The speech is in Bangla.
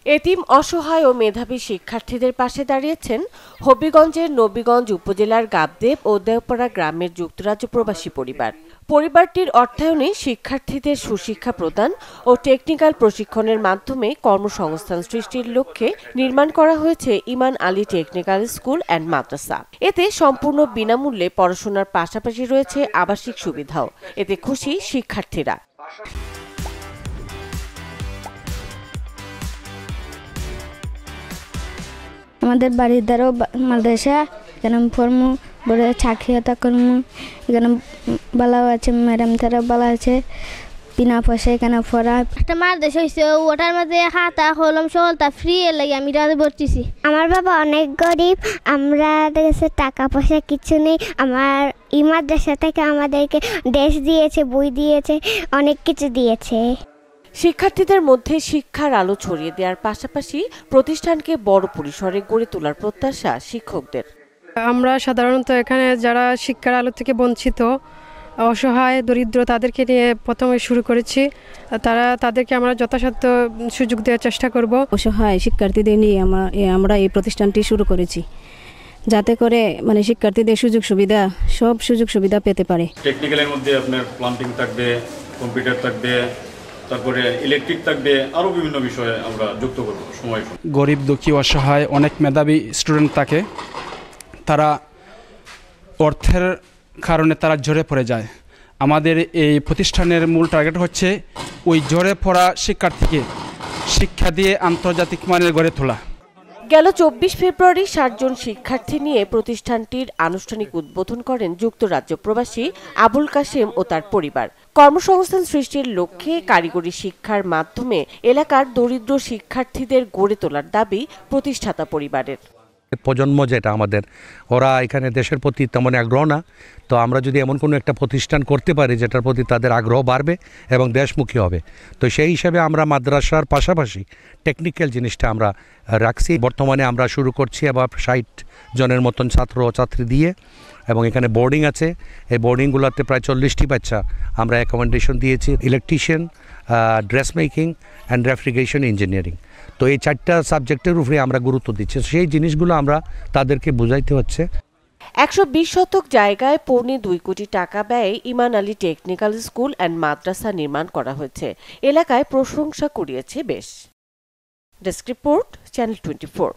এতিম অসহায় ও মেধাবী শিক্ষার্থীদের পাশে দাঁড়িয়েছেন হবিগঞ্জের নবীগঞ্জ উপজেলার গাবদেব ও দেওপাড়া গ্রামের যুক্তরাজ্য প্রবাসী পরিবার। পরিবারটির অর্থায়নে শিক্ষার্থীদের সুশিক্ষা প্রদান ও টেকনিক্যাল প্রশিক্ষণের মাধ্যমে কর্মসংস্থান সৃষ্টির লক্ষ্যে নির্মাণ করা হয়েছে ইমান আলী টেকনিক্যাল স্কুল অ্যান্ড মাদ্রাসা। এতে সম্পূর্ণ বিনামূল্যে পড়াশোনার পাশাপাশি রয়েছে আবাসিক সুবিধাও। এতে খুশি শিক্ষার্থীরা। আমাদের বাড়ির দ্বারাও মাদ্রাসা, এখানে পড়মু, বড় চাকরিতা করমু, এখানে বালাও আছে, ম্যাডাম তারা বালা আছে, বিনা পয়সা এখানে পড়া। একটা মাদ্রাসা হয়েছে, ওটার মধ্যে খাতা কলম সহলতা ফ্রি এর লাগে আমি রাতে ভর্তিছি। আমার বাবা অনেক গরিব, আমরা কাছে টাকা পয়সা কিছু নেই। আমার এই মাদ্রাসা থেকে আমাদেরকে ড্রেস দিয়েছে, বই দিয়েছে, অনেক কিছু দিয়েছে। শিক্ষার্থীদের মধ্যে শিক্ষার আলো ছড়িয়ে দেওয়ার পাশাপাশি প্রতিষ্ঠানকে বড় পরিসরে গড়ে তোলার প্রত্যাশা শিক্ষকদের। আমরা সাধারণত এখানে যারা শিক্ষার আলো থেকে বঞ্চিত, অসহায়, দরিদ্র, তাদেরকে নিয়ে প্রথমে শুরু করেছি। তাদেরকে আমরা যথাসাধ্য সুযোগ দেওয়ার চেষ্টা করব। অসহায় শিক্ষার্থীদের নিয়ে আমরা এই প্রতিষ্ঠানটি শুরু করেছি, যাতে করে শিক্ষার্থীদের সব সুযোগ সুবিধা পেতে পারে। টেকনিক্যালের মধ্যে আপনার প্লাম্বিং থাকবে, কম্পিউটার থাকবে, তারপরে ইলেকট্রিক থাকবে, আরও বিভিন্ন বিষয়ে আমরা যুক্ত করব সময়। গরিব, দুঃখী, অসহায় অনেক মেধাবী স্টুডেন্ট থাকে, তারা অর্থের কারণে তারা ঝরে পড়ে যায়। আমাদের এই প্রতিষ্ঠানের মূল টার্গেট হচ্ছে ওই ঝরে পড়া শিক্ষার্থীকে শিক্ষা দিয়ে আন্তর্জাতিক মানের গড়ে তোলা। গেল 24 ফেব্রুয়ারি 60 জন শিক্ষার্থী নিয়ে প্রতিষ্ঠানটির আনুষ্ঠানিক উদ্বোধন করেন যুক্তরাজ্য প্রবাসী আবুল কাশেম ও তার পরিবার। কর্মসংস্থান সৃষ্টির লক্ষ্যে কারিগরি শিক্ষার মাধ্যমে এলাকার দরিদ্র শিক্ষার্থীদের গড়ে তোলার দাবি প্রতিষ্ঠাতা পরিবারের। প্রজন্ম যেটা আমাদের, ওরা এখানে দেশের প্রতি তেমন আগ্রহ না, তো আমরা যদি এমন কোনো একটা প্রতিষ্ঠান করতে পারি যেটার প্রতি তাদের আগ্রহ বাড়বে এবং দেশমুখী হবে, তো সেই হিসাবে আমরা মাদ্রাসার পাশাপাশি টেকনিক্যাল জিনিসটা আমরা রাখছি। বর্তমানে আমরা শুরু করছি আবার 60 জনের মতন ছাত্র ও ছাত্রী দিয়ে, এবং এখানে বোর্ডিং আছে। এই বোর্ডিংগুলোতে প্রায় 40টি বাচ্চা আমরা অ্যাকোমোডেশন দিয়েছি। Electrician, dress making and refrigeration engineering, তো এই 4টা সাবজেক্টের উপরে আমরা গুরুত্ব দিচ্ছি। সেই জিনিসগুলো আমরা তাদেরকে বুঝাইতে হচ্ছে। 120 শতক জায়গায় 2.25 কোটি টাকা ব্যয়ে ইমান আলী টেকনিক্যাল স্কুল অ্যান্ড মাদ্রাসা নির্মাণ করা হয়েছে। এলাকায় প্রশংসা কুড়িয়েছে বেশ। Desk report, channel 24।